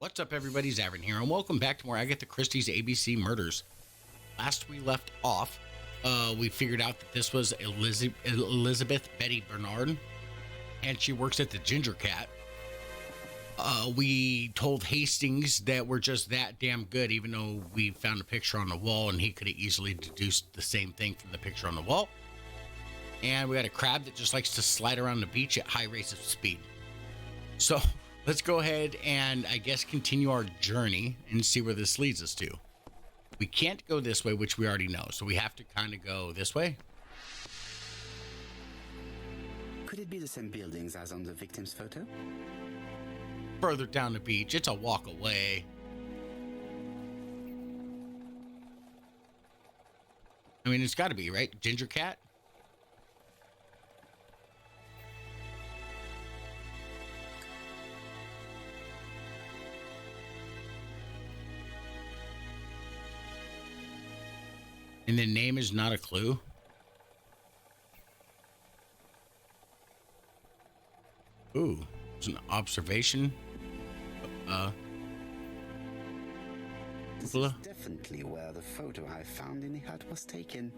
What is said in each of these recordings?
What's up, everybody? Zavrin here, and welcome back to more Agatha Christie's ABC Murders. Last we left off, we figured out that this was Elizabeth Betty Bernard, and she works at the Ginger Cat. We told Hastings that we're just that damn good, even though we found a picture on the wall, and he could have easily deduced the same thing from the picture on the wall. And we had a crab that just likes to slide around the beach at high rates of speed. So let's go ahead and, I guess, continue our journey and see where this leads us to. We can't go this way, which we already know, so we have to kind of go this way. Could it be the same buildings as on the victim's photo? Further down the beach, it's a walk away. I mean, it's got to be, right? Ginger Cat? And the name is not a clue. Ooh, it's an observation. This is definitely where the photo I found in the hut was taken.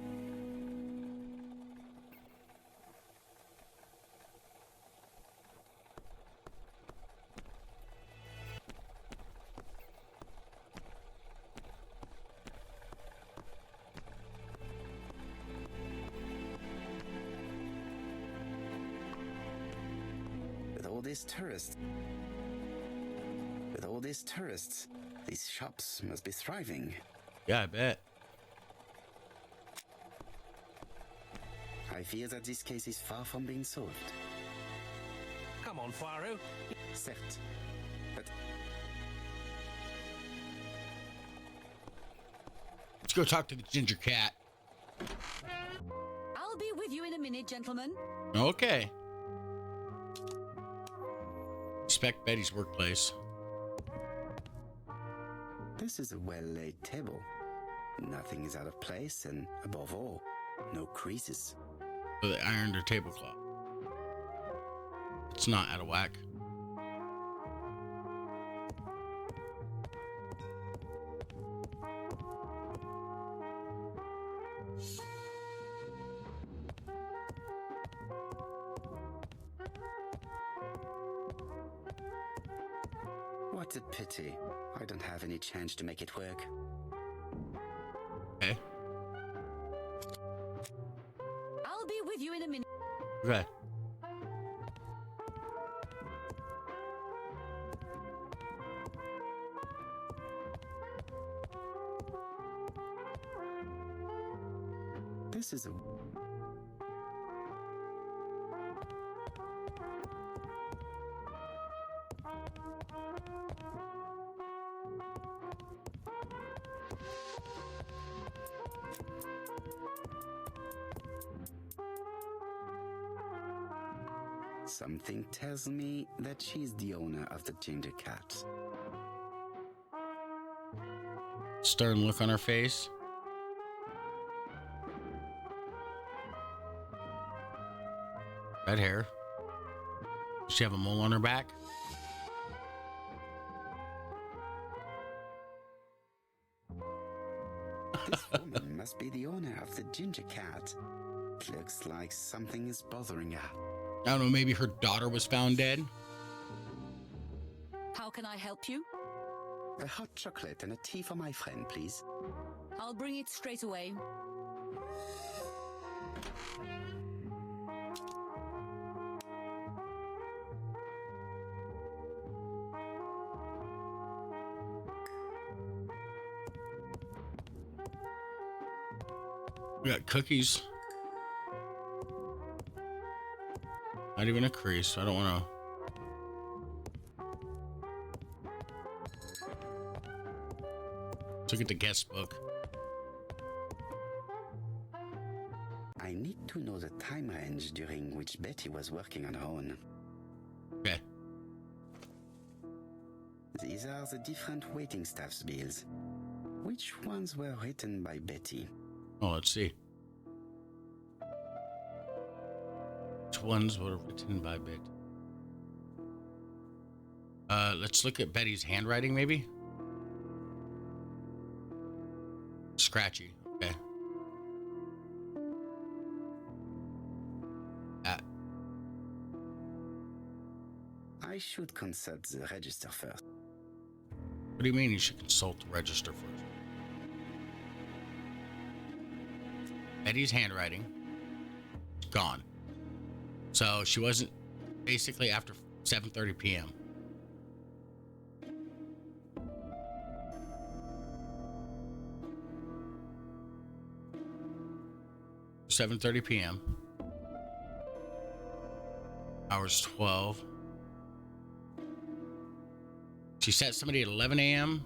With all these tourists, these shops must be thriving. Yeah, I bet. I fear that this case is far from being solved. Come on, Poirot. Certes, but Let's go talk to the Ginger Cat. I'll be with you in a minute, gentlemen. Okay. Inspect Betty's workplace. this is a well-laid table. Nothing is out of place, and above all, no creases. So they ironed her tablecloth. It's not out of whack. What a pity. I don't have any change to make it work. Okay. I'll be with you in a minute. Okay. This is a... Something tells me that she's the owner of the Ginger Cat. Stern look on her face. Red hair. Does she have a mole on her back? This woman must be the owner of the Ginger Cat. It looks like something is bothering her. I don't know, maybe her daughter was found dead? How can I help you? A hot chocolate and a tea for my friend, please. I'll bring it straight away. We got cookies. Not even a crease. I don't want to. Look at the guest book. I need to know the time range during which Betty was working on her own. Okay. These are the different waiting staff's bills. Which ones were written by Betty? Oh, let's see. Which ones were written by Betty? Let's look at Betty's handwriting, maybe. Scratchy. Okay. I should consult the register first. What do you mean you should consult the register first? Betty's handwriting gone. So she wasn't basically after 7:30 p.m. $7:30 p.m. Hours 12. She set somebody at 11 a.m.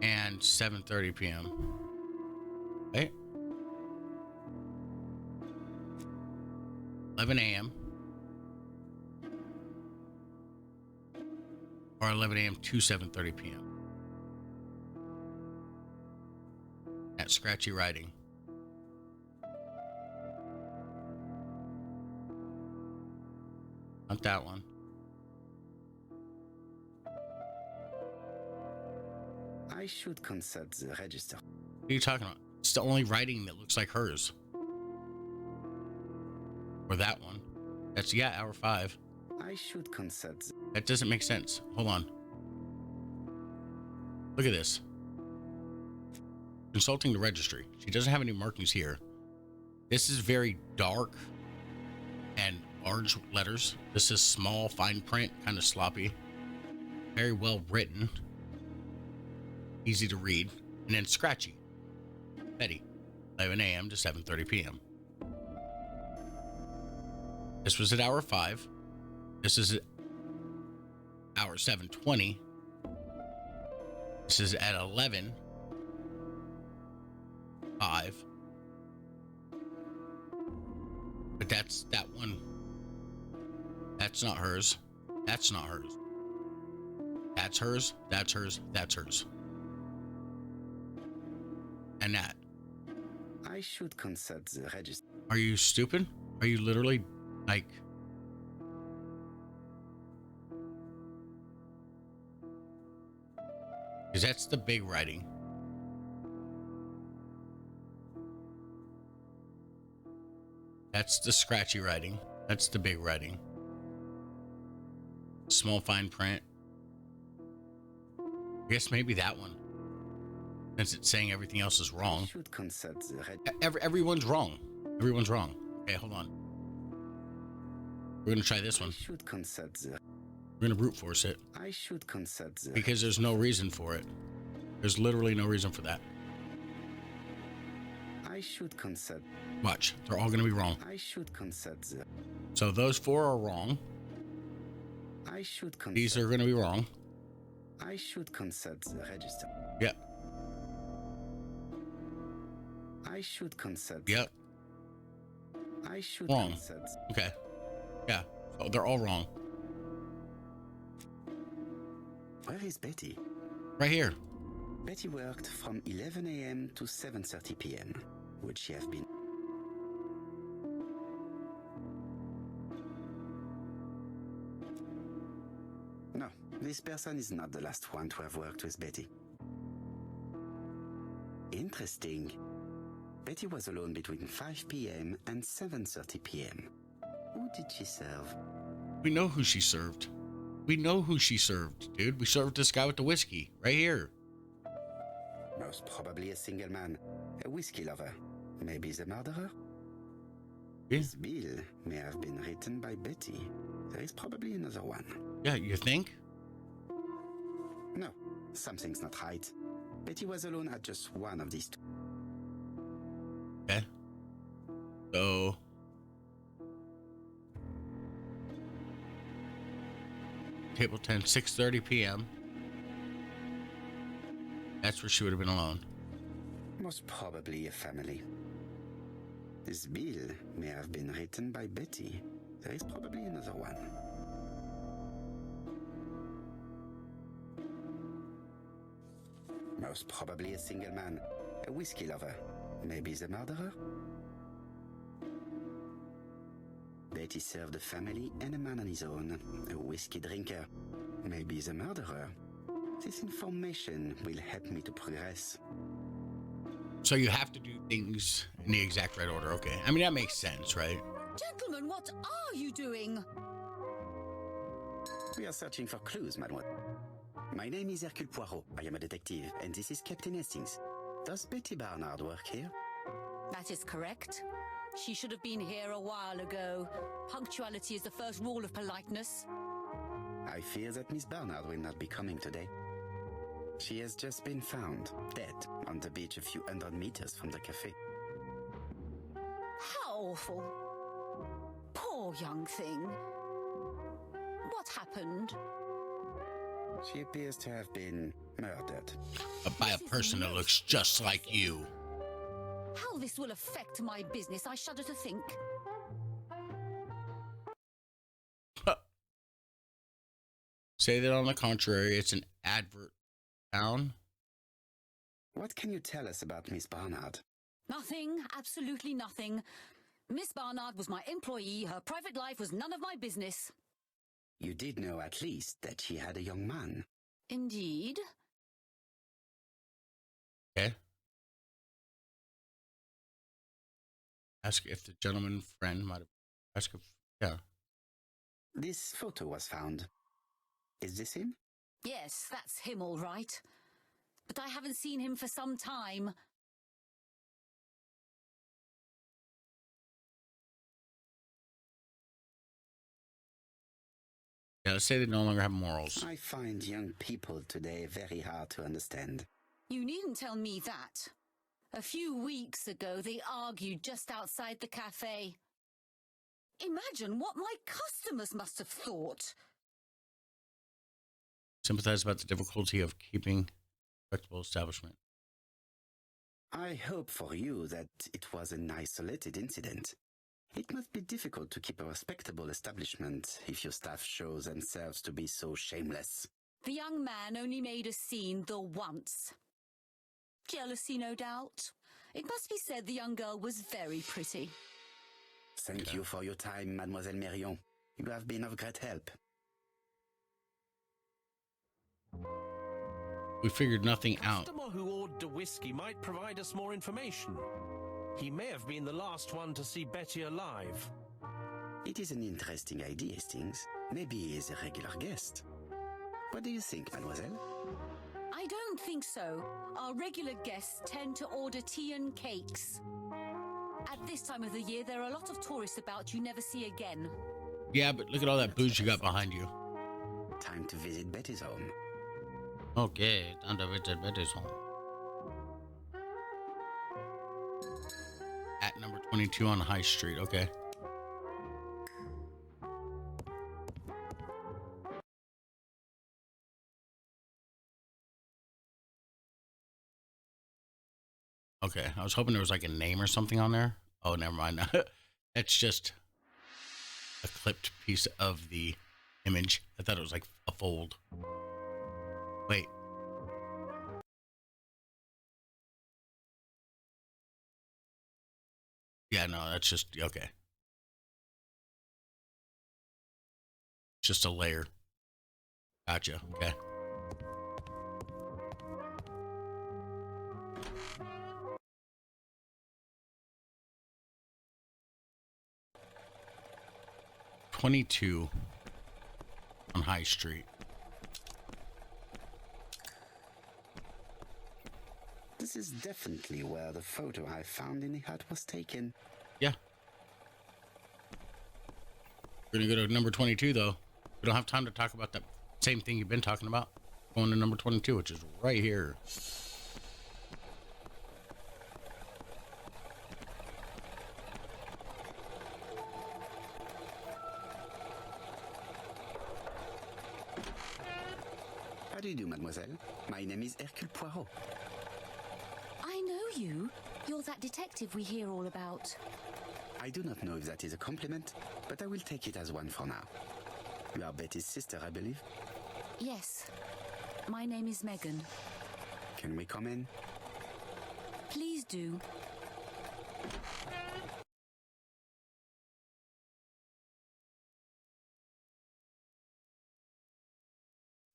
and 7:30 p.m. Right? 11 a.m. or 11 a.m. to 7:30 p.m. That scratchy writing. Not that one. I should consult the register. What are you talking about? It's the only writing that looks like hers. Or that one. That's, yeah, hour 5. I should consult the... That doesn't make sense. Hold on. Look at this. Consulting the registry. She doesn't have any markings here. This is very dark and large letters. This is small, fine print, kind of sloppy. Very well written. Easy to read. And then scratchy. Betty. 11 a.m. to 7:30 p.m. This was at hour 5. This is at hour 7:20. This is at 11:05. But that's that one. That's not hers. That's not hers. That's hers. That's hers. That's hers. And that. I should consult the register. Are you stupid? Are you literally like... Because that's the big writing. That's the scratchy writing. That's the big writing. Small fine print. I guess maybe that one. Since it's saying everything else is I wrong. should consult the Everyone's wrong. Everyone's wrong. Okay, hold on. We're going to try this I one. should consult the... We're going to brute force it. I should consult the... Because there's no reason for it. There's literally no reason for that. I should consult... Watch. They're all going to be wrong. I should consult the... So those 4 are wrong. I should consult... These are going to be wrong. I should consult the register. Yep. I should consult... Yep. I should Wrong. consult... Okay. Yeah. So they're all wrong. Where is Betty? Right here. Betty worked from 11 a.m. to 7:30 p.m. Would she have been? No, this person is not the last one to have worked with Betty. Interesting. Betty was alone between 5 p.m. and 7:30 p.m. Who did she serve? We know who she served. We know who she served, dude. We served this guy with the whiskey right here. Most probably a single man, a whiskey lover. Maybe the murderer? Yeah. This bill may have been written by Betty. There is probably another one. Yeah, you think? No, something's not right. Betty was alone at just one of these two. Okay. So... Table 10, 6:30 p.m. That's where she would have been alone. Most probably a family. This bill may have been written by Betty. There is probably another one. Most probably a single man, a whiskey lover. Maybe the murderer? Betty served a family and a man on his own, a whiskey drinker, maybe the murderer. This information will help me to progress. So you have to do things in the exact right order. Okay. I mean, that makes sense, right? Gentlemen, what are you doing? We are searching for clues, mademoiselle. My name is Hercule Poirot. I am a detective, and this is Captain Hastings. Does Betty Barnard work here? That is correct. She should have been here a while ago. Punctuality is the first rule of politeness. I fear that Miss Barnard will not be coming today. She has just been found, dead, on the beach a few hundred meters from the cafe. How awful. Poor young thing. What happened? She appears to have been murdered. By a person that looks just like you. How this will affect my business, I shudder to think. Say that on the contrary, it's an advert town. What can you tell us about Miss Barnard? Nothing, absolutely nothing. Miss Barnard was my employee. Her private life was none of my business. You did know at least that she had a young man. Indeed. Okay. Ask if the gentleman friend might have. Ask if. Yeah. This photo was found. Is this him? Yes, that's him all right. But I haven't seen him for some time. Yeah, let's say they no longer have morals. I find young people today very hard to understand. You needn't tell me that. A few weeks ago, they argued just outside the cafe. Imagine what my customers must have thought. Sympathize about the difficulty of keeping a respectable establishment. I hope for you that it was an isolated incident. It must be difficult to keep a respectable establishment if your staff show themselves to be so shameless. The young man only made a scene the once. Jealousy, no doubt. It must be said the young girl was very pretty. Thank you for your time, Mademoiselle Mérion. You have been of great help. We figured nothing out. The customer who ordered the whiskey might provide us more information. He may have been the last one to see Betty alive. It is an interesting idea, Hastings. Maybe he is a regular guest. What do you think, mademoiselle? I don't think so. Our regular guests tend to order tea and cakes. At this time of the year, there are a lot of tourists about you never see again. Yeah, but look at all that booze you got behind you. Time to visit Betty's home. Okay, time to visit Betty's home. At number 22 on High Street, okay. Okay, I was hoping there was like a name or something on there. Oh, never mind. That's just a clipped piece of the image. I thought it was like a fold. Wait. Yeah, no, that's just, okay. Just a layer. Gotcha, okay. $22 on High Street. This is definitely where the photo I found in the hut was taken. Yeah. We're gonna go to number 22 though. We don't have time to talk about that same thing you've been talking about. Going to number 22, which is right here. How do you do, mademoiselle? My name is Hercule Poirot. I know you. You're that detective we hear all about. I do not know if that is a compliment, but I will take it as one for now. You are Betty's sister, I believe? Yes. My name is Megan. Can we come in? Please do.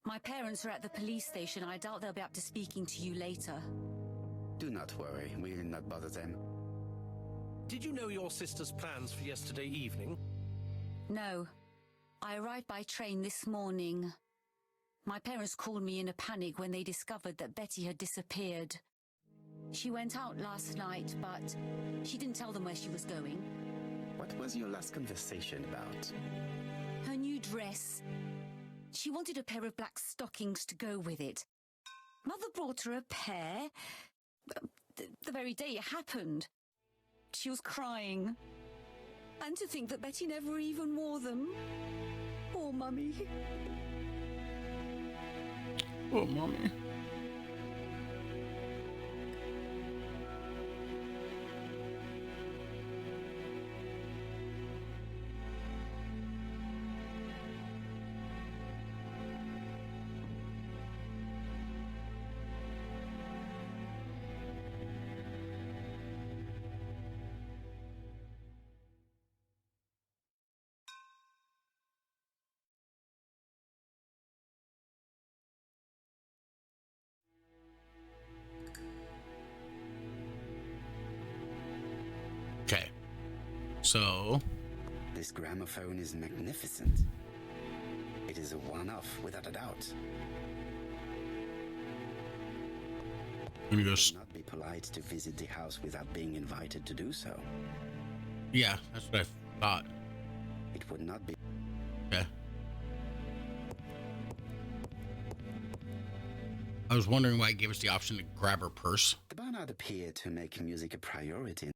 My parents are at the police station. I doubt they'll be up to speaking to you later. Do not worry, we will not bother them. Did you know your sister's plans for yesterday evening? No. I arrived by train this morning. My parents called me in a panic when they discovered that Betty had disappeared. She went out last night, but she didn't tell them where she was going. What was your last conversation about? Her new dress. She wanted a pair of black stockings to go with it. Mother brought her a pair. The very day it happened. She was crying. And to think that Betty never even wore them. Poor Mummy. Oh, Mommy. Okay. So, This gramophone is magnificent. It is a one-off, without a doubt. I'm gonna go. It would not be polite to visit the house without being invited to do so. Yeah, that's what I thought. It would not be... Okay. I was wondering why it gave us the option to grab her purse. The Barnard appeared to make music a priority.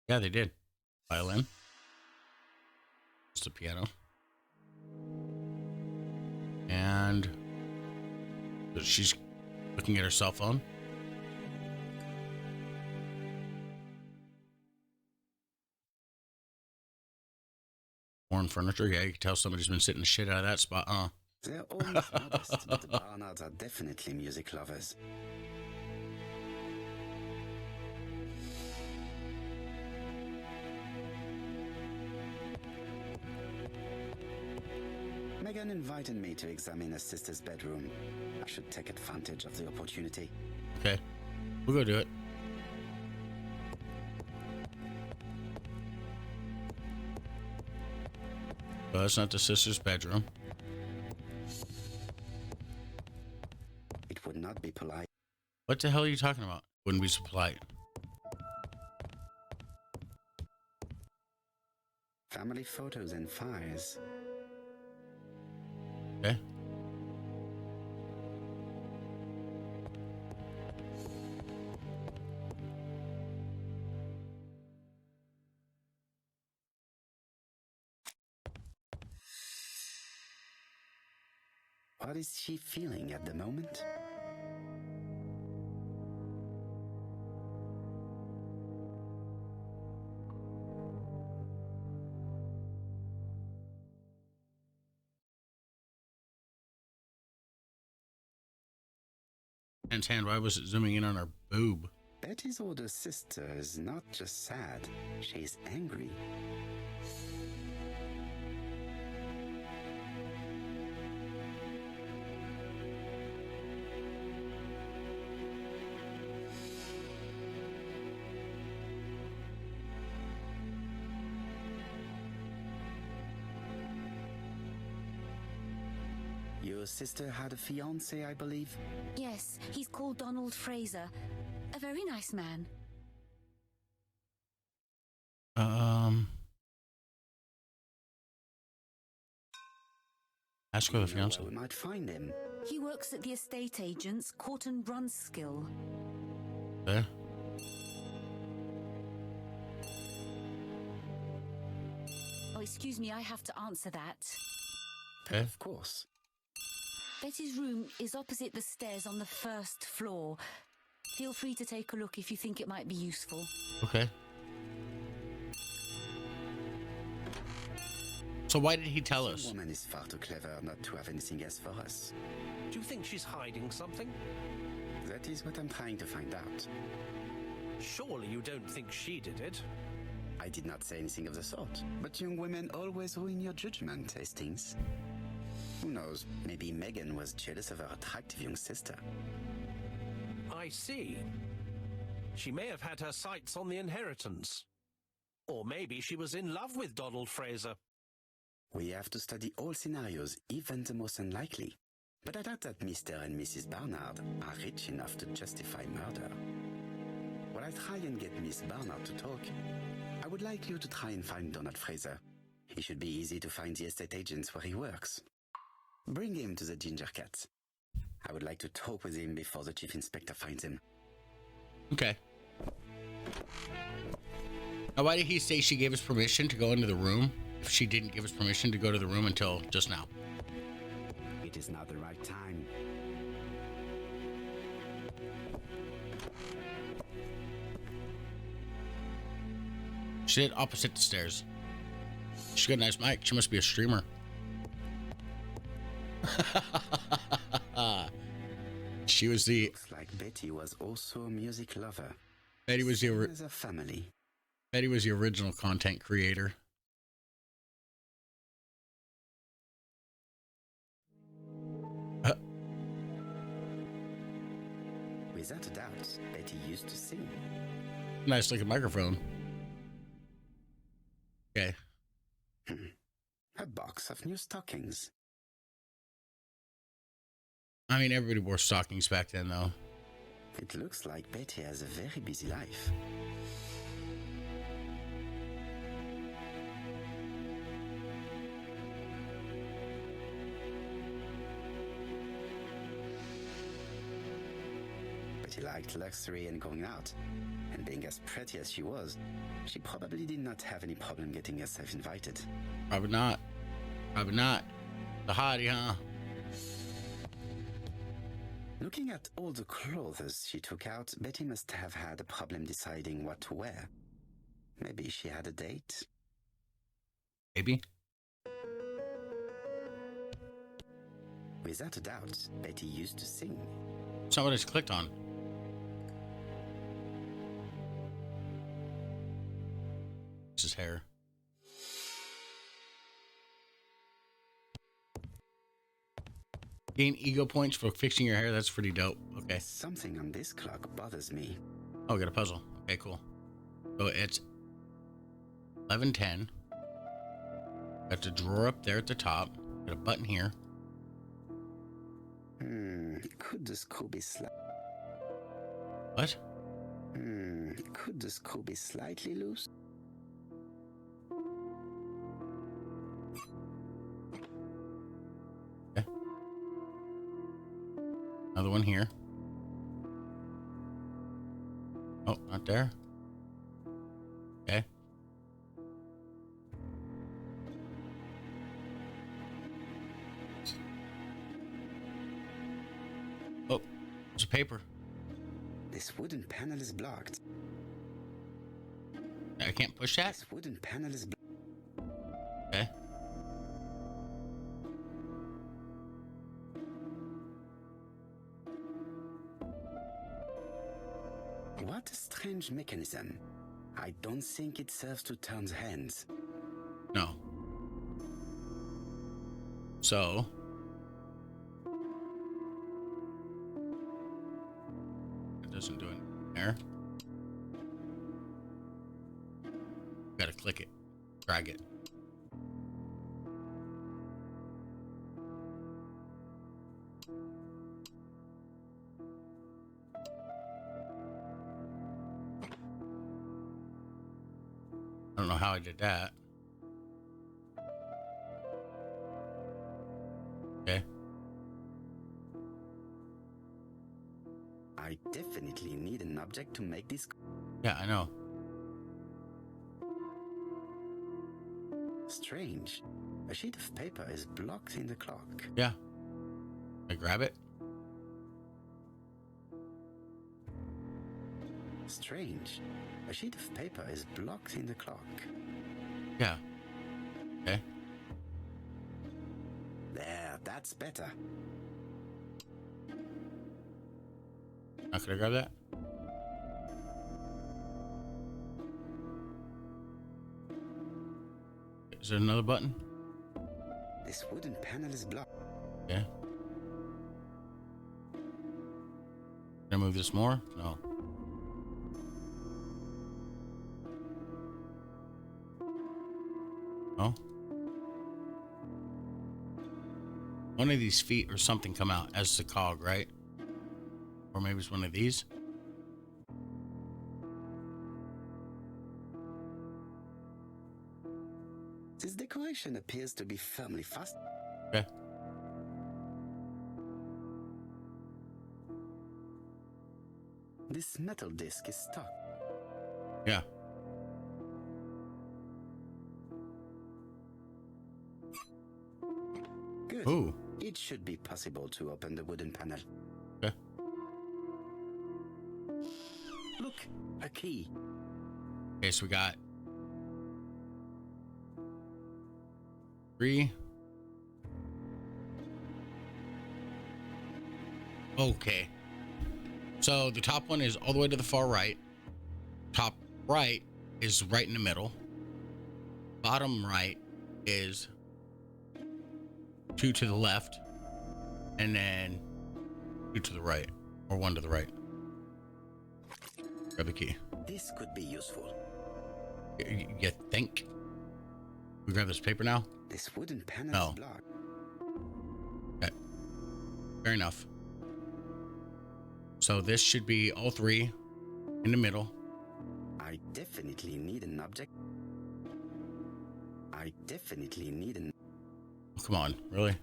Yeah, they did. Violin. Just a piano. And she's looking at her cell phone. Foreign furniture. Yeah, you can tell somebody's been sitting the shit out of that spot, They're almost modest, but the Barnards are definitely music lovers. Megan invited me to examine her sister's bedroom. I should take advantage of the opportunity. Okay. We'll go do it. Well, that's not the sister's bedroom. It would not be polite. What the hell are you talking about? Wouldn't be so polite. Family photos and files. Okay. What is she feeling at the moment? Hand, why was it zooming in on her boob? Betty's older sister is not just sad, she's angry. Your sister had a fiancé, I believe? Yes, he's called Donald Fraser. A very nice man. Ask her the Do you know fiance. where we might find him. He works at the estate agents, Court and Brunskill. Okay. Oh, excuse me, I have to answer that. Okay. Of course. Betty's room is opposite the stairs on the first floor. Feel free to take a look if you think it might be useful. Okay. So why did he tell us? This woman is far too clever not to have anything else for us. Do you think she's hiding something? That is what I'm trying to find out. Surely you don't think she did it? I did not say anything of the sort. But young women always ruin your judgment, Hastings. Who knows, maybe Megan was jealous of her attractive young sister. I see. She may have had her sights on the inheritance. Or maybe she was in love with Donald Fraser. We have to study all scenarios, even the most unlikely. But I doubt that Mr. and Mrs. Barnard are rich enough to justify murder. While I try and get Miss Barnard to talk, I would like you to try and find Donald Fraser. He should be easy to find the estate agents where he works. Bring him to the Ginger Cat. I would like to talk with him before the Chief Inspector finds him. Okay. Now, why did he say she gave us permission to go into the room if she didn't give us permission to go to the room until just now? It is not the right time. She did opposite the stairs. She's got a nice mic. She must be a streamer. She was the... Looks like Betty was also a music lover. Betty was the... As a family. Betty was the original content creator. Without a doubt, Betty used to sing. Nice looking microphone. Okay. A box of new stockings. I mean, everybody wore stockings back then, though. It looks like Betty has a very busy life. Betty liked luxury and going out. And being as pretty as she was, she probably did not have any problem getting herself invited. Probably not. Probably not. The hottie, huh? Looking at all the clothes she took out, Betty must have had a problem deciding what to wear. Maybe she had a date? Maybe. Without a doubt, Betty used to sing. That's not what I just clicked on. This is hair. Gain ego points for fixing your hair. That's pretty dope. Okay. Something on this clock bothers me. Oh, got a puzzle. Okay, cool. So it's 11:10. Got the drawer up there at the top. Got a button here. Could the screw be What? Could the screw be slightly loose? Okay. Another one here. Oh, not there. Okay. Oh, there's a paper. This wooden panel is blocked. I can't push that? This wooden panel is blocked. Okay. What a strange mechanism. I don't think it serves to turn the hands. No. So. It doesn't do anything there. Gotta click it. Drag it. I don't know how I did that. Okay. I definitely need an object to make this. Yeah, I know. Strange. A sheet of paper is blocked in the clock. Yeah. I grab it. Strange. A sheet of paper is blocked in the clock. Yeah. Okay. There, that's better. Now, could I grab that? Is there another button? This wooden panel is blocked. Okay. Can I move this more? No. No. One of these feet or something come out as the cog, right? Or maybe it's one of these. This decoration appears to be firmly fastened. Okay. This metal disc is stuck. Yeah. Good. Ooh. It should be possible to open the wooden panel. Okay. Look, a key. Okay, so we got 3. Okay. So the top one is all the way to the far right. Top right is right in the middle. Bottom right is 2 to the left. And then 2 to the right. Or 1 to the right. Grab the key. This could be useful. You think? We grab this paper now? This wooden panel No. is blocked. Okay. Fair enough. So this should be all 3 in the middle. I definitely need an object. I definitely need an... Oh, come on, really?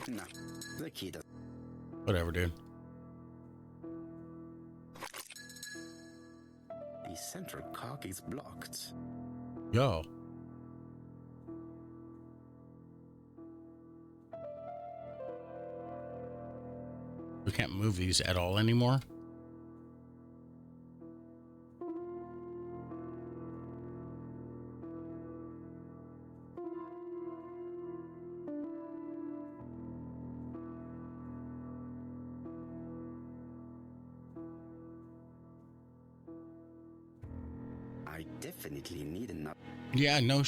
No, the key does... Whatever, dude. The central cog is blocked. Yo. We can't move these at all anymore. I definitely need an... Yeah, no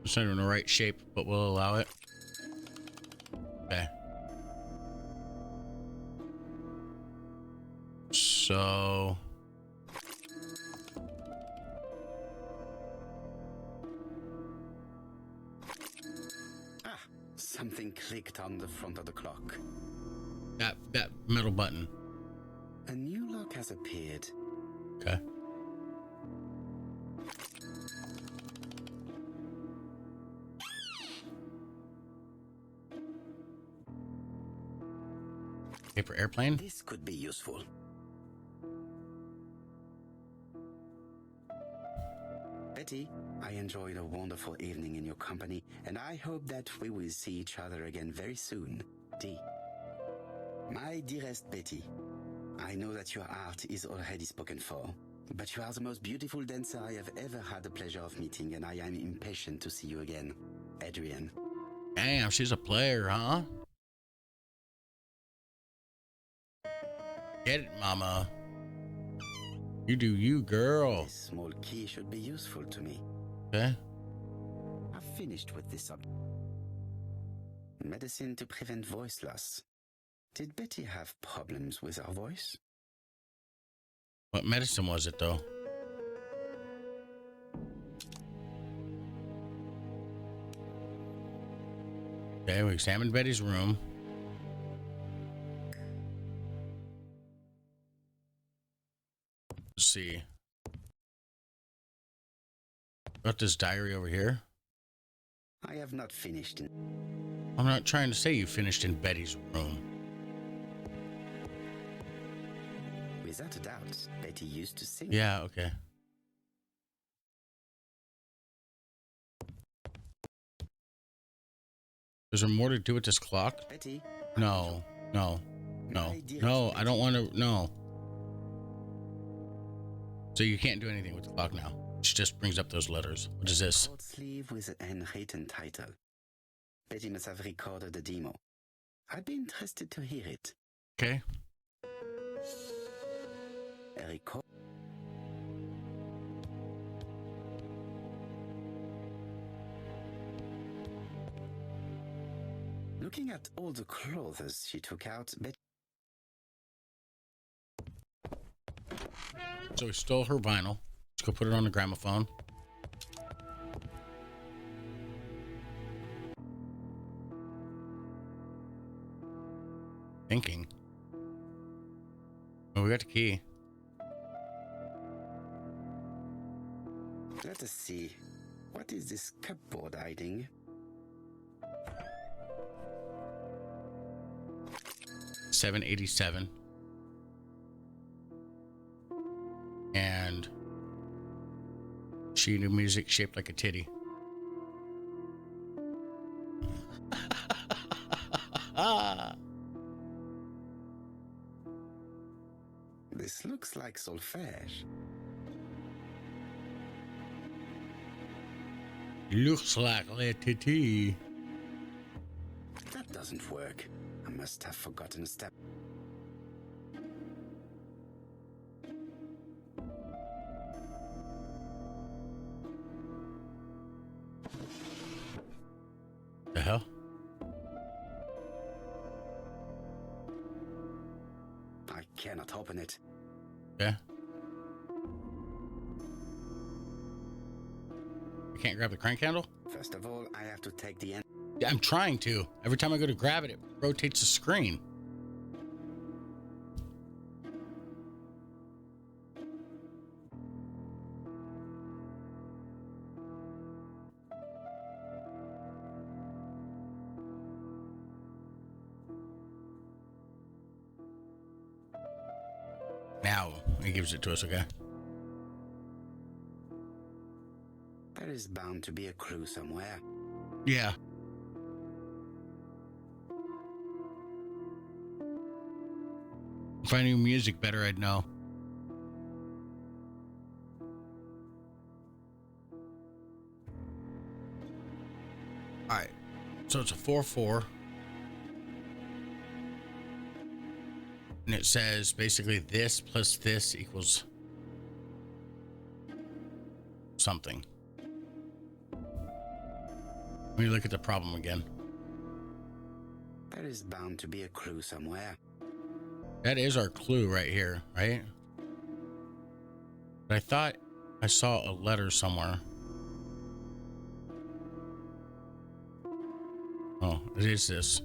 It's not in the right shape, but we'll allow it. Okay. So... Ah, something clicked on the front of the clock. That metal button. A new lock has appeared. Okay. Paper airplane? This could be useful. Betty, I enjoyed a wonderful evening in your company, and I hope that we will see each other again very soon. D. My dearest Betty, I know that your art is already spoken for, but you are the most beautiful dancer I have ever had the pleasure of meeting, and I am impatient to see you again. Adrian. Damn, she's a player, huh? Get it, mama. You do you, girl. This small key should be useful to me. Okay. I've finished with this subject. Medicine to prevent voice loss. Did Betty have problems with her voice? What medicine was it, though? Okay, we examined Betty's room. Let's see. Got this diary over here. I have not finished. I'm not trying to say you finished in Betty's room. Without a doubt, Betty used to sing. Yeah, okay. Is there more to do with this clock? Betty? No, no, no, My dearest no, I Betty. don't want to, no. So you can't do anything with the clock now. She just brings up those letters. What is this? Gold sleeve with an handwritten title. Betty must have recorded the demo. I'd be interested to hear it. Okay. A record. Looking at all the clothes she took out, So we stole her vinyl. Let's go put it on the gramophone. Thinking. Oh, we got the key. let us see. What is this cupboard hiding? $7.87. And sheet of music shaped like a titty. This looks like solfège. Looks like a titty. That doesn't work. I must have forgotten a step. The hell? I cannot open it. Yeah. I can't grab the crank handle? First of all, I have to take the end. Yeah, I'm trying to. Every time I go to grab it, it rotates the screen. Now he gives it to us, okay? There is bound to be a clue somewhere. Yeah. If I knew music better, I'd know. Alright. So it's a 4-4. And it says basically this plus this equals something. Let me look at the problem again. There is bound to be a clue somewhere. That is our clue right here, right? But I thought I saw a letter somewhere. Oh, it is this.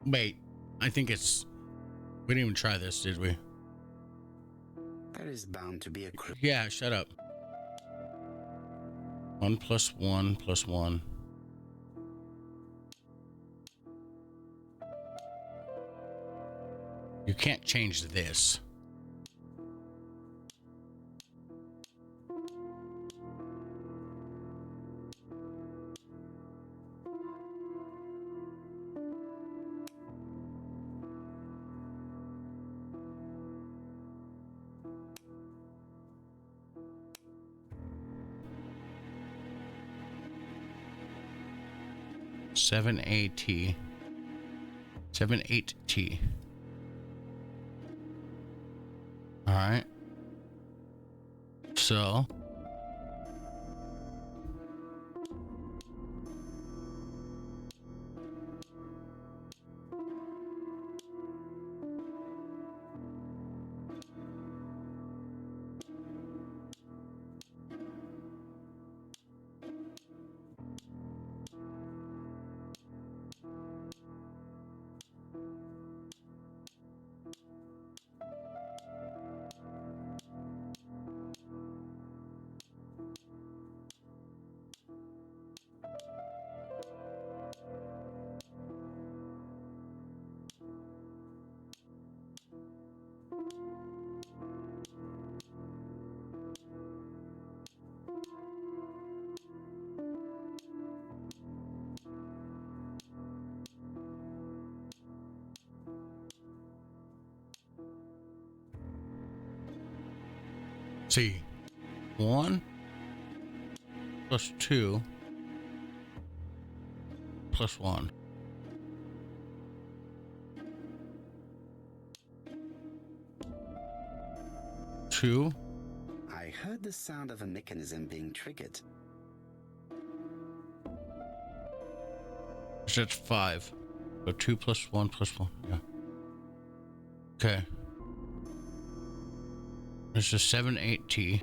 Wait, I think it's... We didn't even try this, did we? There is bound to be a clue. Yeah, shut up. 1 + 1 + 1. You can't change this. Seven 8T. 8T. All right. So. See, 1 + 2 + 1. Two heard the sound of a mechanism being triggered. That's 5. So 2 plus 1 plus 1. Yeah. Okay. This is 7-8T.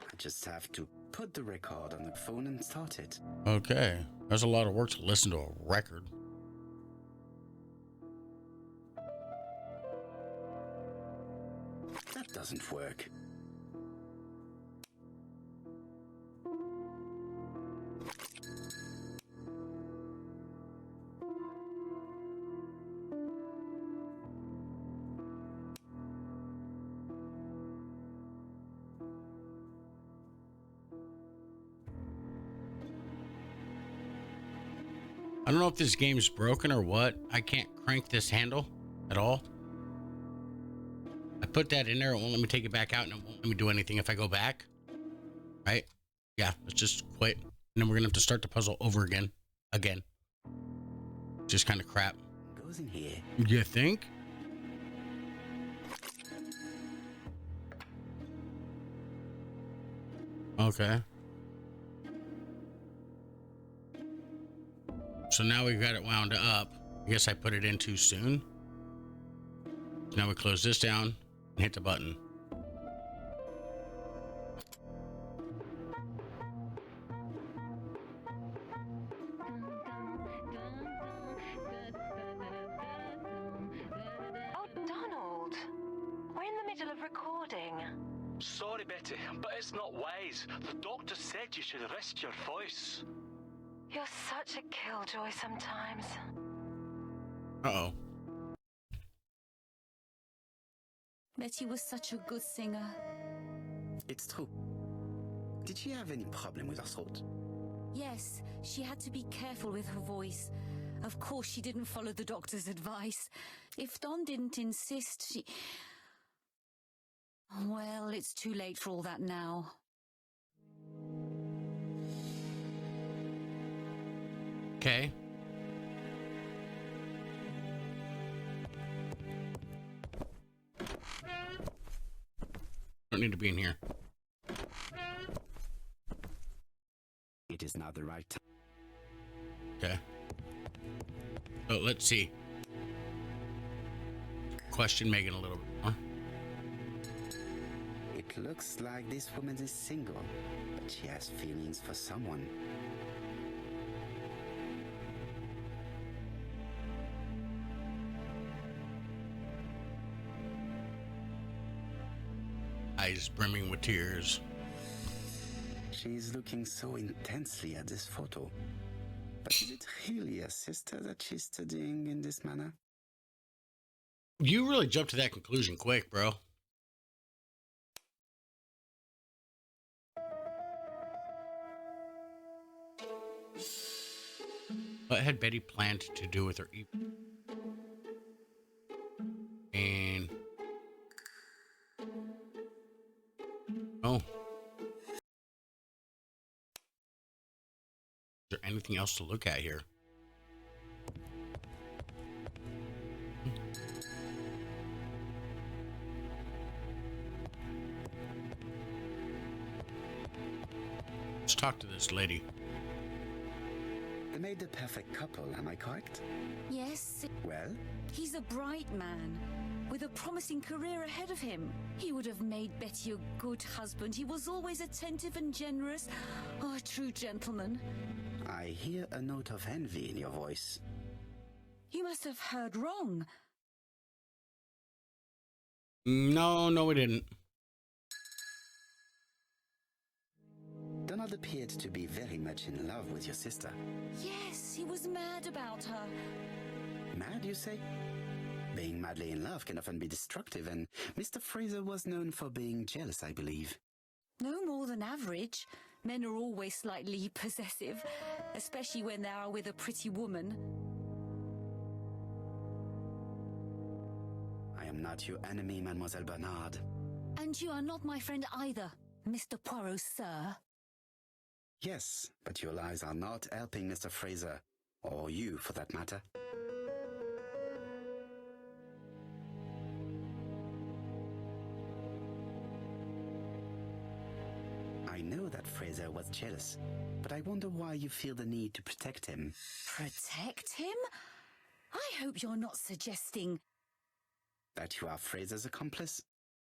I just have to put the record on the phone and start it. Okay. That's a lot of work to listen to a record. That doesn't work. I don't know if this game's broken or what. I can't crank this handle at all. I put that in there. It won't let me take it back out, and it won't let me do anything if I go back. Right? Yeah, let's just quit. And then we're going to have to start the puzzle over again. Just kind of crap. Goes in here. You think? Okay. So now we've got it wound up. I guess I put it in too soon. Now we close this down and hit the button. Oh, Donald, we're in the middle of recording. Sorry, Betty, but it's not wise. The doctor said you should rest your voice. You're such a killjoy sometimes. Uh-oh. Betty was such a good singer. It's true. Did she have any problem with her throat? Yes, she had to be careful with her voice. Of course, she didn't follow the doctor's advice. If Don didn't insist, she... Well, it's too late for all that now. Okay. Don't need to be in here. It is not the right time. Okay. So let's see. Question Megan a little bit more. It looks like this woman is single, but she has feelings for someone. Eyes brimming with tears. She's looking so intensely at this photo. But is it really a sister that she's studying in this manner? You really jumped to that conclusion quick, bro. What had Betty planned to do with her evening? And... oh. Is there anything else to look at here? Let's talk to this lady. They made the perfect couple, am I correct? Yes, Well, he's a bright man with a promising career ahead of him. He would have made Betty a good husband. He was always attentive and generous. Oh, a true gentleman. I hear a note of envy in your voice. You must have heard wrong. No, we didn't. Donald appeared to be very much in love with your sister. Yes, he was mad about her. Mad, you say? Being madly in love can often be destructive, and Mr. Fraser was known for being jealous, I believe. No more than average. Men are always slightly possessive, especially when they are with a pretty woman. I am not your enemy, Mademoiselle Bernard. And you are not my friend either, Mr. Poirot, sir. Yes, but your lies are not helping Mr. Fraser, or you for that matter. I know that Fraser was jealous, but I wonder why you feel the need to protect him. Protect him? I hope you're not suggesting... That you are Fraser's accomplice?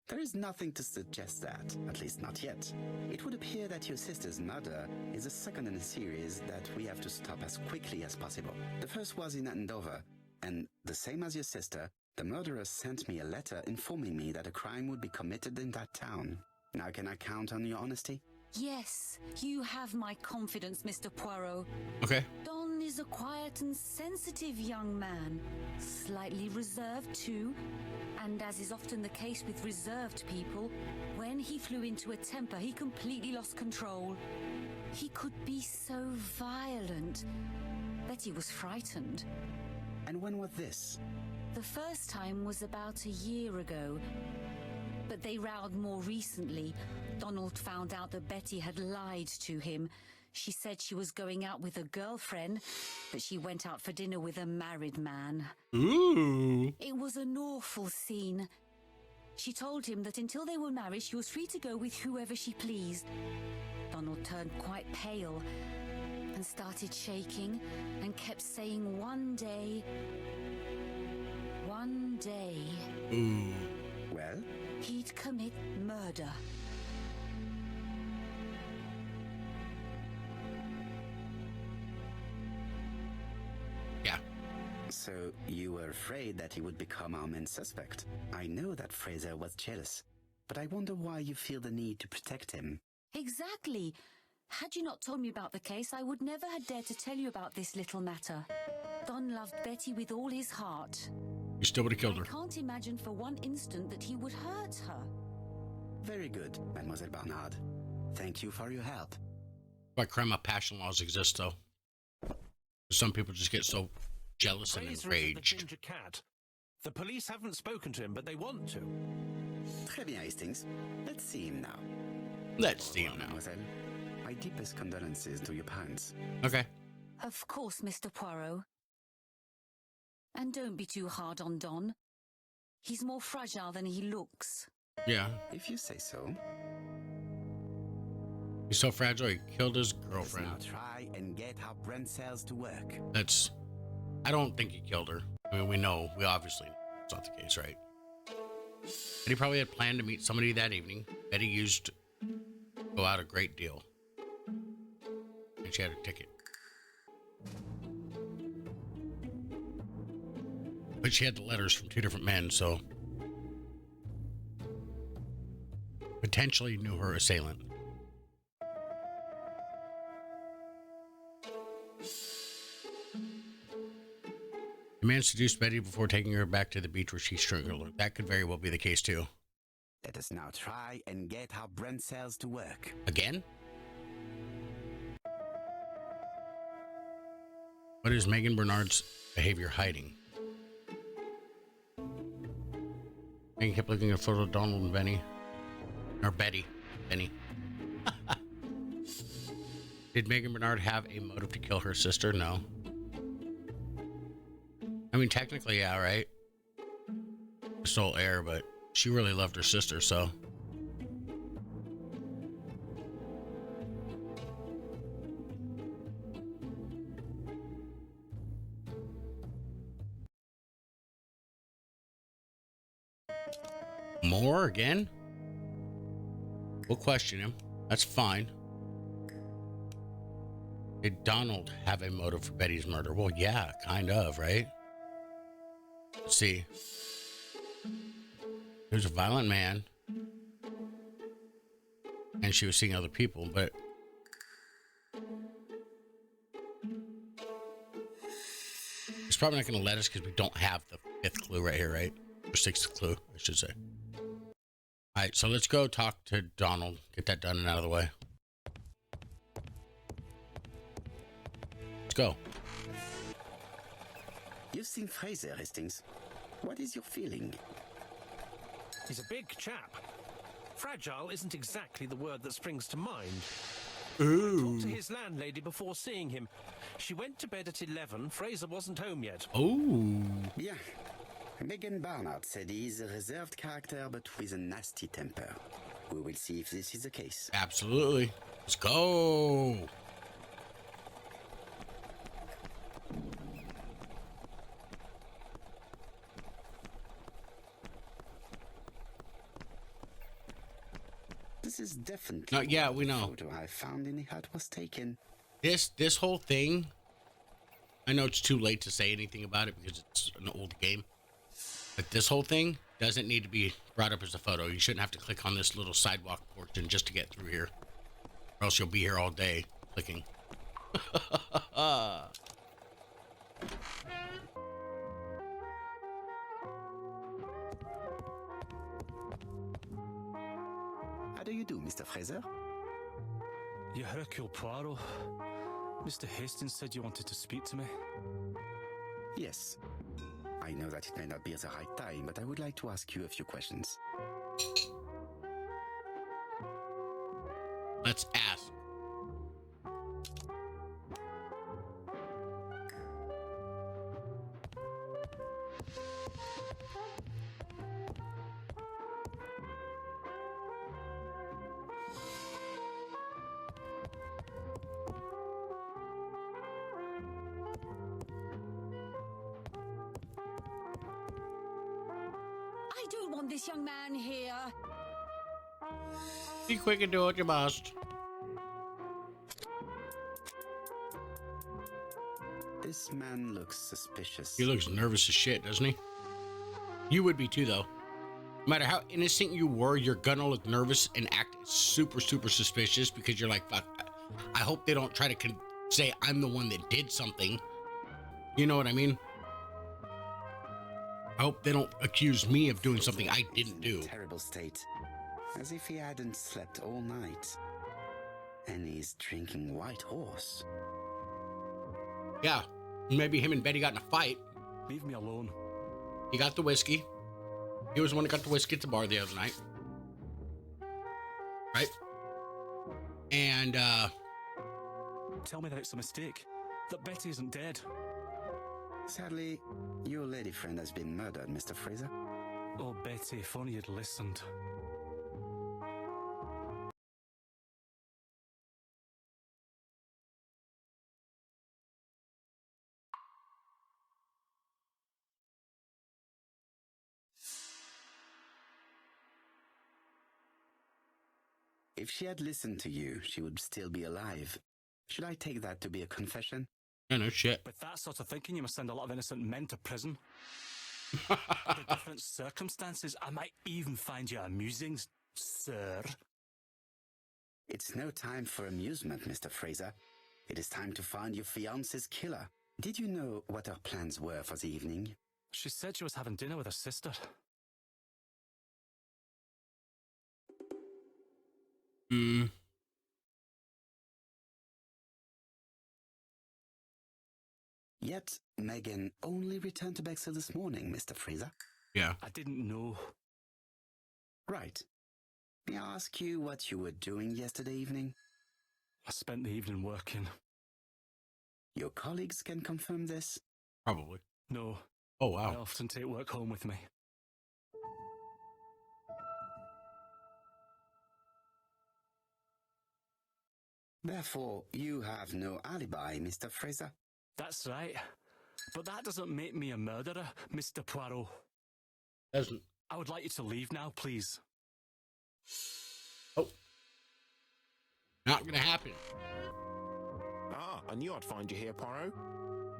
There is nothing to suggest that, at least not yet. It would appear that your sister's murder is a second in a series that we have to stop as quickly as possible. The first was in Andover, and the same as your sister, the murderer sent me a letter informing me that a crime would be committed in that town. Now can I count on your honesty? Yes, you have my confidence, Mr. Poirot. Okay. Don is a quiet and sensitive young man, slightly reserved too, and as is often the case with reserved people, when he flew into a temper, he completely lost control. He could be so violent. Betty was frightened. And when was this? The first time was about a year ago, but they rowed more recently. Donald found out that Betty had lied to him. She said she was going out with a girlfriend, but she went out for dinner with a married man. Ooh. It was an awful scene. She told him that until they were married, she was free to go with whoever she pleased. Donald turned quite pale and started shaking and kept saying one day... Ooh. Well? He'd commit murder. Yeah. So you were afraid that he would become our main suspect. I know that Fraser was jealous, but I wonder why you feel the need to protect him. Exactly. Had you not told me about the case, I would never have dared to tell you about this little matter. Don loved Betty with all his heart. You still would have killed her. I can't imagine for one instant that he would hurt her. Very good, Mademoiselle Barnard. Thank you for your help. Why crime of passion laws exist, though. Some people just get so jealous and Fraser is the enraged. ginger cat. The police haven't spoken to him, but they want to. Très bien, Hastings. Let's see him now. Let's see him now. Mademoiselle, my deepest condolences to your parents. Okay. Of course, Mr. Poirot. And don't be too hard on Don. He's more fragile than he looks. Yeah. If you say so. He's so fragile, he killed his Let's girlfriend. now try and get our brain cells to work. I don't think he killed her. I mean, we obviously know it's not the case, right? But he probably had planned to meet somebody that evening. Betty used to go out a great deal. And she had a ticket. But she had the letters from two different men, so potentially knew her assailant. The man seduced Betty before taking her back to the beach where she strangled her. That could very well be the case too. Let us now try and get our brain cells to work. Again? What is Megan Bernard's behavior hiding? Megan kept looking at a photo of Donald and Benny. Or Betty. Benny. Did Megan Bernard have a motive to kill her sister? No. I mean, technically, yeah, right? Sole heir, but she really loved her sister, so. More again? We'll question him. That's fine. Did Donald have a motive for Betty's murder? Well, yeah, kind of, right? Let's see. He was a violent man. And she was seeing other people, but he's probably not going to let us because we don't have the fifth clue right here, right? Or sixth clue, I should say. All right, so let's go talk to Donald. Get that done and out of the way. Let's go. You've seen Fraser, Hastings. What is your feeling? He's a big chap. Fragile isn't exactly the word that springs to mind. I Ooh. talked to his landlady before seeing him. She went to bed at 11. Fraser wasn't home yet. Oh. Bien. Megan Barnard said he's a reserved character but with a nasty temper. We will see if this is the case. Absolutely. Let's go. This is definitely Yeah, we know. the photo I found in the hut was taken. This whole thing, I know it's too late to say anything about it because it's an old game, but this whole thing doesn't need to be brought up as a photo. You shouldn't have to click on this little sidewalk portion just to get through here, or else you'll be here all day clicking. How do you do, Mr. Fraser? You Hercule Poirot. Mr. Hastings said you wanted to speak to me. Yes. I know that it may not be at the right time, but I would like to ask you a few questions. Let's ask. I don't want this young man here. Be quick and do what you must. This man looks suspicious. He looks nervous as shit, doesn't he? You would be too, though. No matter how innocent you were, you're gonna look nervous and act super, super suspicious because you're like, fuck, I hope they don't try to say I'm the one that did something. You know what I mean? I hope they don't accuse me of doing something I didn't do. In a terrible state, as if he hadn't slept all night. And he's drinking White Horse. Yeah, maybe him and Betty got in a fight. Leave me alone. He got the whiskey. He was the one that got the whiskey at the bar the other night. Right? And, Tell me that it's a mistake. That Betty isn't dead. Sadly, your lady friend has been murdered, Mr. Fraser. Oh, Betty, if only you'd listened. If she had listened to you, she would still be alive. Should I take that to be a confession? yeah, no shit. With that sort of thinking, you must send a lot of innocent men to prison. Under different circumstances, I might even find you amusing, sir. It's no time for amusement, Mr. Fraser. It is time to find your fiance's killer. Did you know what her plans were for the evening? She said she was having dinner with her sister. Hmm. Yet, Megan only returned to Bexley this morning, Mr. Fraser. Yeah. I didn't know. Right. May I ask you what you were doing yesterday evening? I spent the evening working. Your colleagues can confirm this? Probably. No, Oh, I wow. often take work home with me. Therefore, you have no alibi, Mr. Fraser. That's right. But that doesn't make me a murderer, Mr. Poirot. Doesn't. I would like you to leave now, please. Oh. Not gonna happen. Ah, I knew I'd find you here, Poirot.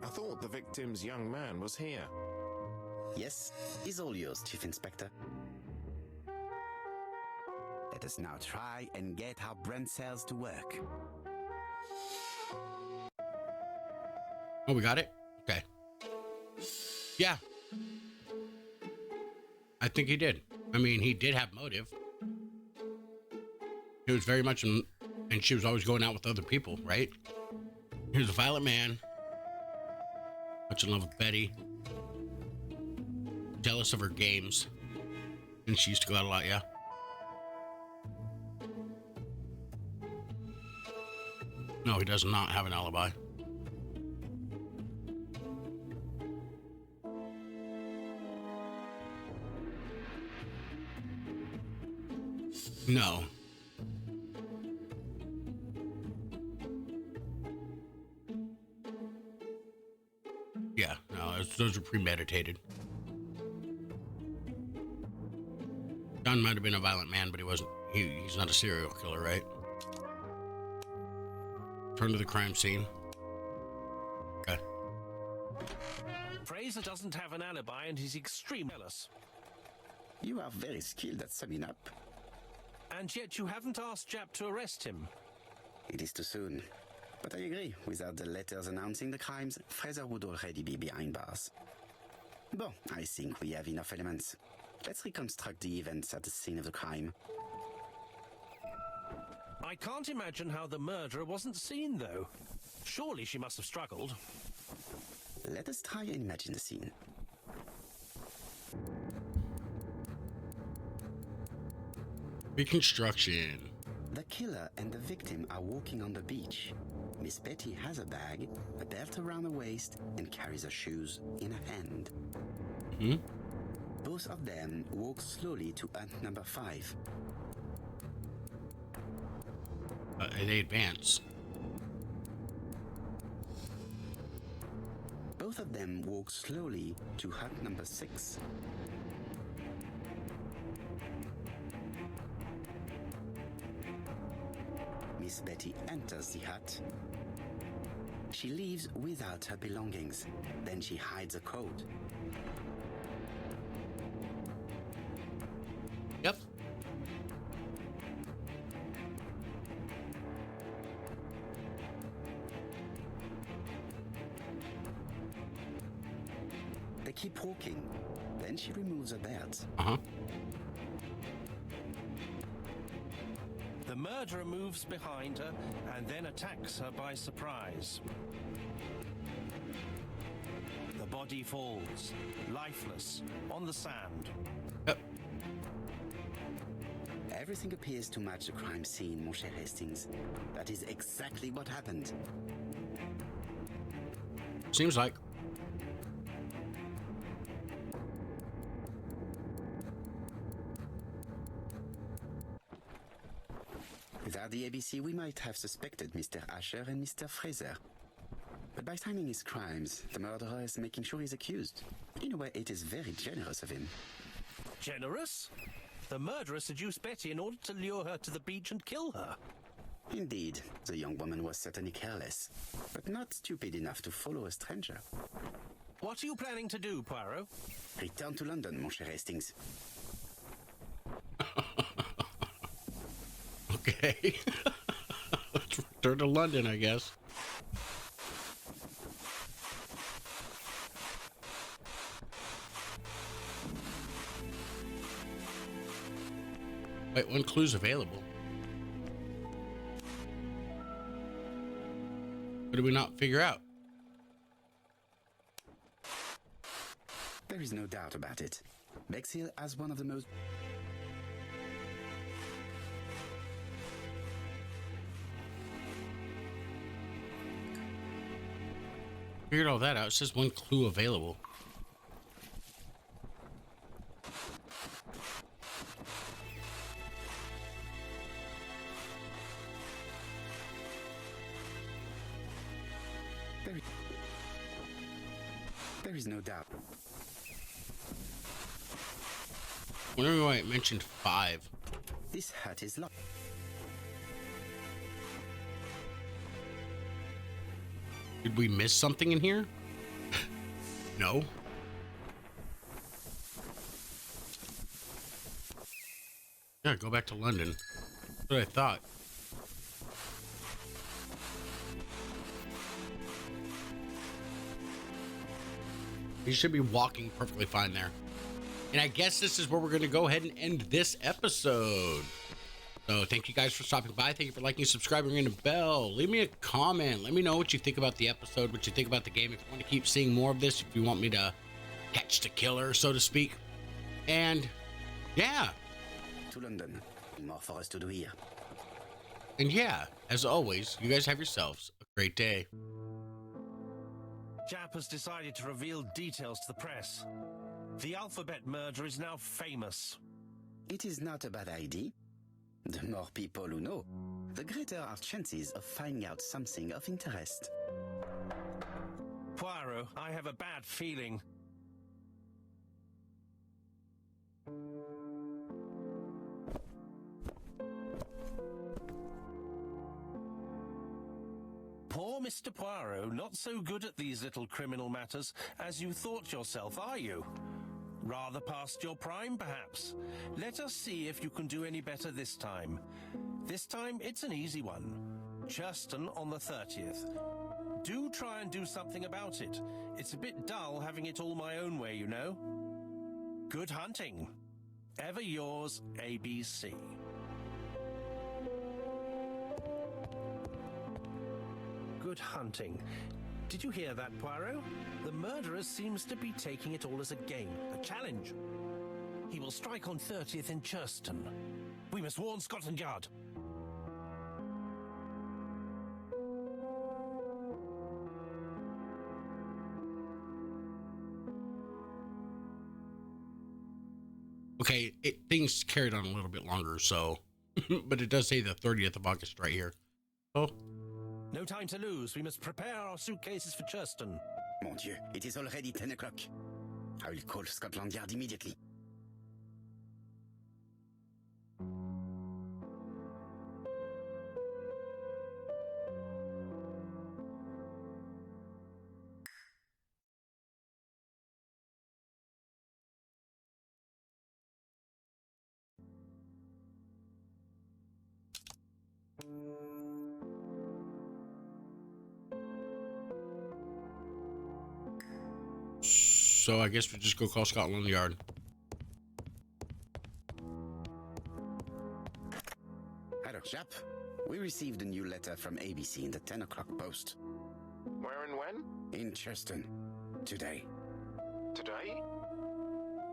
I thought the victim's young man was here. Yes, he's all yours, Chief Inspector. Let us now try and get our brain cells to work. Oh, we got it? Okay. Yeah. I think he did. I mean, he did have motive. He was very much and she was always going out with other people, right? He was a violent man. Much in love with Betty. Jealous of her games. And she used to go out a lot, yeah. No, he does not have an alibi. No. Yeah, no, those are premeditated. John might have been a violent man, but he wasn't. He's not a serial killer, right? Turn to the crime scene. Okay. Fraser doesn't have an alibi and he's extremely jealous. You are very skilled at summing up. And yet you haven't asked Jap to arrest him. It is too soon. But I agree, without the letters announcing the crimes, Fraser would already be behind bars. Bon, I think we have enough elements. Let's reconstruct the events at the scene of the crime. I can't imagine how the murderer wasn't seen, though. Surely she must have struggled. Let us try and imagine the scene. Reconstruction. The killer and the victim are walking on the beach. Miss Betty has a bag, a belt around her waist, and carries her shoes in her hand. Both of them walk slowly to hut number 5. They advance. Both of them walk slowly to hut number 6. Miss Betty enters the hut. She leaves without her belongings. Then she hides a coat. Yep. They keep walking. Then she removes her belt. The murderer moves behind her and then attacks her by surprise. The body falls, lifeless, on the sand. Yep. Everything appears to match the crime scene, mon cher Hastings. That is exactly what happened. Seems like. Without the ABC, we might have suspected Mr. Asher and Mr. Fraser. But by timing his crimes, the murderer is making sure he's accused. In a way, it is very generous of him. Generous? The murderer seduced Betty in order to lure her to the beach and kill her. Indeed, the young woman was certainly careless, but not stupid enough to follow a stranger. What are you planning to do, Poirot? Return to London, mon cher Hastings. Okay. Let's return to London, I guess. Wait, one clue's available. What did we not figure out? There is no doubt about it. Bexhill has one of the most... Figured all that out. It says one clue available. There is no doubt. Whenever I mentioned 5. This hut is locked. Did we miss something in here? No. Yeah, go back to London. That's what I thought. You should be walking perfectly fine there. And I guess this is where we're going to go ahead and end this episode. So thank you guys for stopping by. Thank you for liking, subscribing, ring the bell. Leave me a comment. Let me know what you think about the episode, what you think about the game. If you want to keep seeing more of this, if you want me to catch the killer, so to speak. And yeah. To London. More for us to do here. And yeah, as always, you guys have yourselves a great day. Jap has decided to reveal details to the press. The alphabet murder is now famous. It is not a bad idea. The more people who know, the greater our chances of finding out something of interest. Poirot, I have a bad feeling. Poor Mr. Poirot, not so good at these little criminal matters as you thought yourself, are you? Rather past your prime, perhaps. Let us see if you can do any better this time. This time, it's an easy one. Churston on the 30th. Do try and do something about it. It's a bit dull having it all my own way, you know. Good hunting. Ever yours, ABC. Good hunting. Did you hear that, Poirot? The murderer seems to be taking it all as a game, a challenge. He will strike on 30th in Churston. We must warn Scotland Yard. Okay, things carried on a little bit longer, so, but it does say the 30th of August right here. Oh. No time to lose. We must prepare our suitcases for Churston. Mon Dieu, it is already 10 o'clock. I will call Scotland Yard immediately. So I guess we just go call Scotland Yard. Hello, chap. We received a new letter from ABC in the 10 o'clock post. Where and when? In Churston. Today. Today?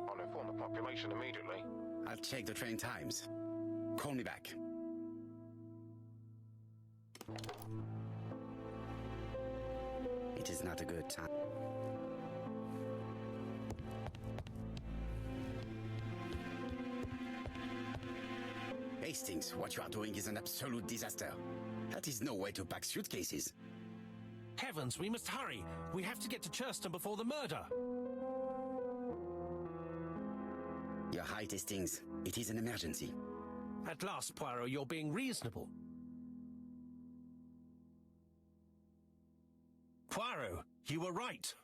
I'll inform the population immediately. I'll check the train times. Call me back. It is not a good time. Hastings, what you are doing is an absolute disaster. That is no way to pack suitcases. Heavens, we must hurry. We have to get to Churston before the murder. You're right, Hastings. It is an emergency. At last, Poirot, you're being reasonable. Poirot, you were right.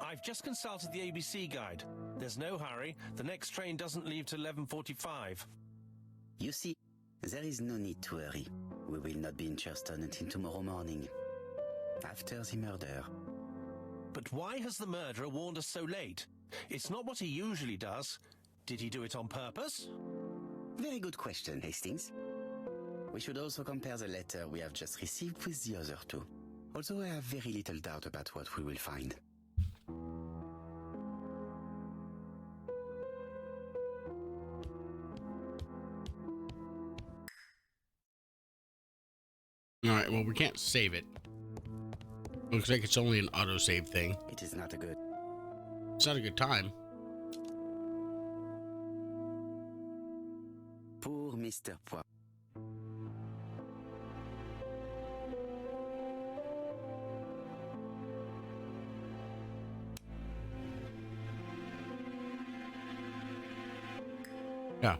I've just consulted the ABC guide. There's no hurry. The next train doesn't leave till 11:45. You see, there is no need to hurry. We will not be in Churston until tomorrow morning. After the murder. But why has the murderer warned us so late? It's not what he usually does. Did he do it on purpose? Very good question, Hastings. We should also compare the letter we have just received with the other two. Although I have very little doubt about what we will find. All right, well, we can't save it. Looks like it's only an autosave thing. It is not a good... It's not a good time. Poor Mr. Poirot. Yeah.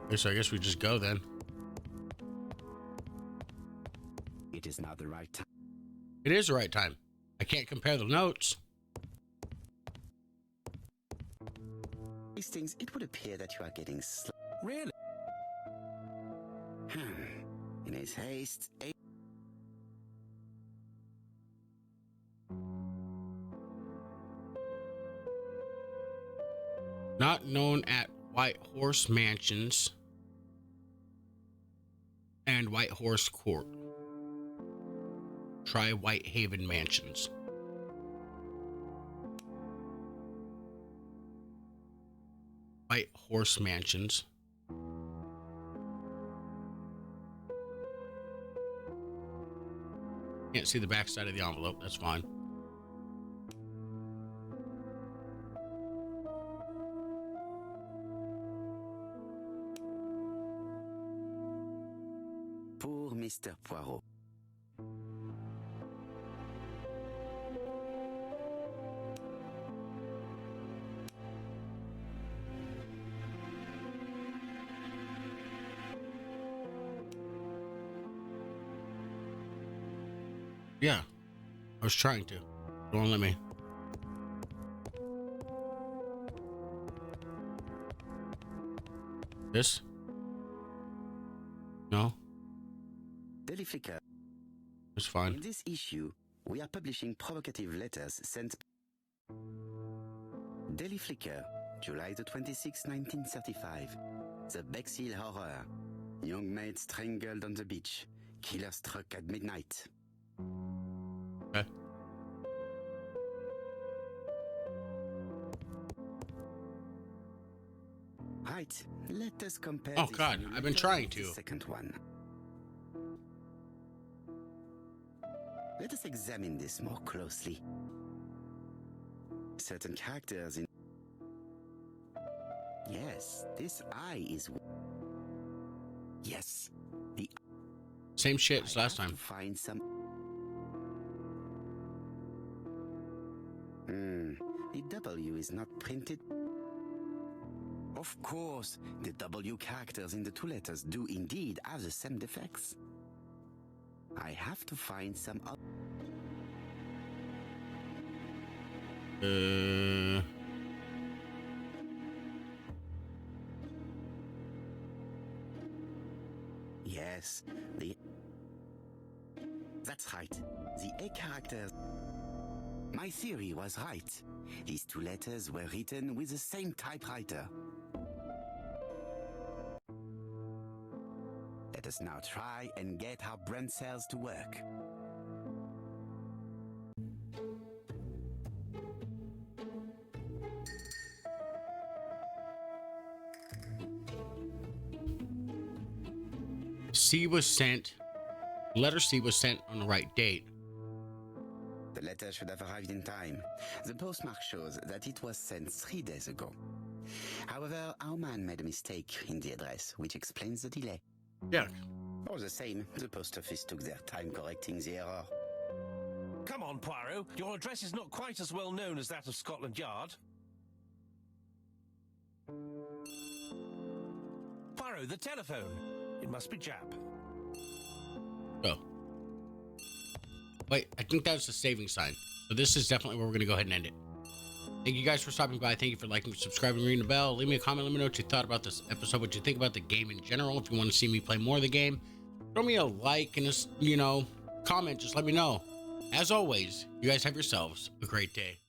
Okay, so I guess we just go then. It is not the right time. It is the right time. I can't compare the notes. Hastings, it would appear that you are getting Really? In his haste... Not known at White Horse Mansions and White Horse Court. Try Whitehaven Mansions. White Horse Mansions. Can't see the back side of the envelope. That's fine. Pour Mr. Poirot. Yeah, I was trying to. Don't let me. This? No, Daily Flicker. it's fine. In this issue, we are publishing provocative letters sent. Daily Flicker, July the 26th, 1935. The Bexhill Horror. Young maid strangled on the beach. Killer struck at midnight. Okay. Right, let us compare. Oh, this God, new I've been letter trying with the to. second one. Let us examine this more closely. Certain characters in. Yes, this I is. Yes, the Same shit as I last have time. to find some. The W is not printed. Of course, the W characters in the two letters do indeed have the same defects. I have to find some. Yes, the. That's right. The A characters. My theory was right. These two letters were written with the same typewriter. Let us now try and get our brain cells to work. C was sent. Letter C was sent on the right date. The letter should have arrived in time. The postmark shows that it was sent 3 days ago. However, our man made a mistake in the address, which explains the delay. Yeah. All the same, the post office took their time correcting the error. Come on, Poirot. Your address is not quite as well known as that of Scotland Yard. Poirot, the telephone. It must be Jap. Oh. Wait, I think that's the saving sign. So this is definitely where we're going to go ahead and end it. Thank you guys for stopping by. Thank you for liking, subscribing, ringing the bell. Leave me a comment. Let me know what you thought about this episode, what you think about the game in general. If you want to see me play more of the game, throw me a like and just, comment. Just let me know. As always, you guys have yourselves a great day.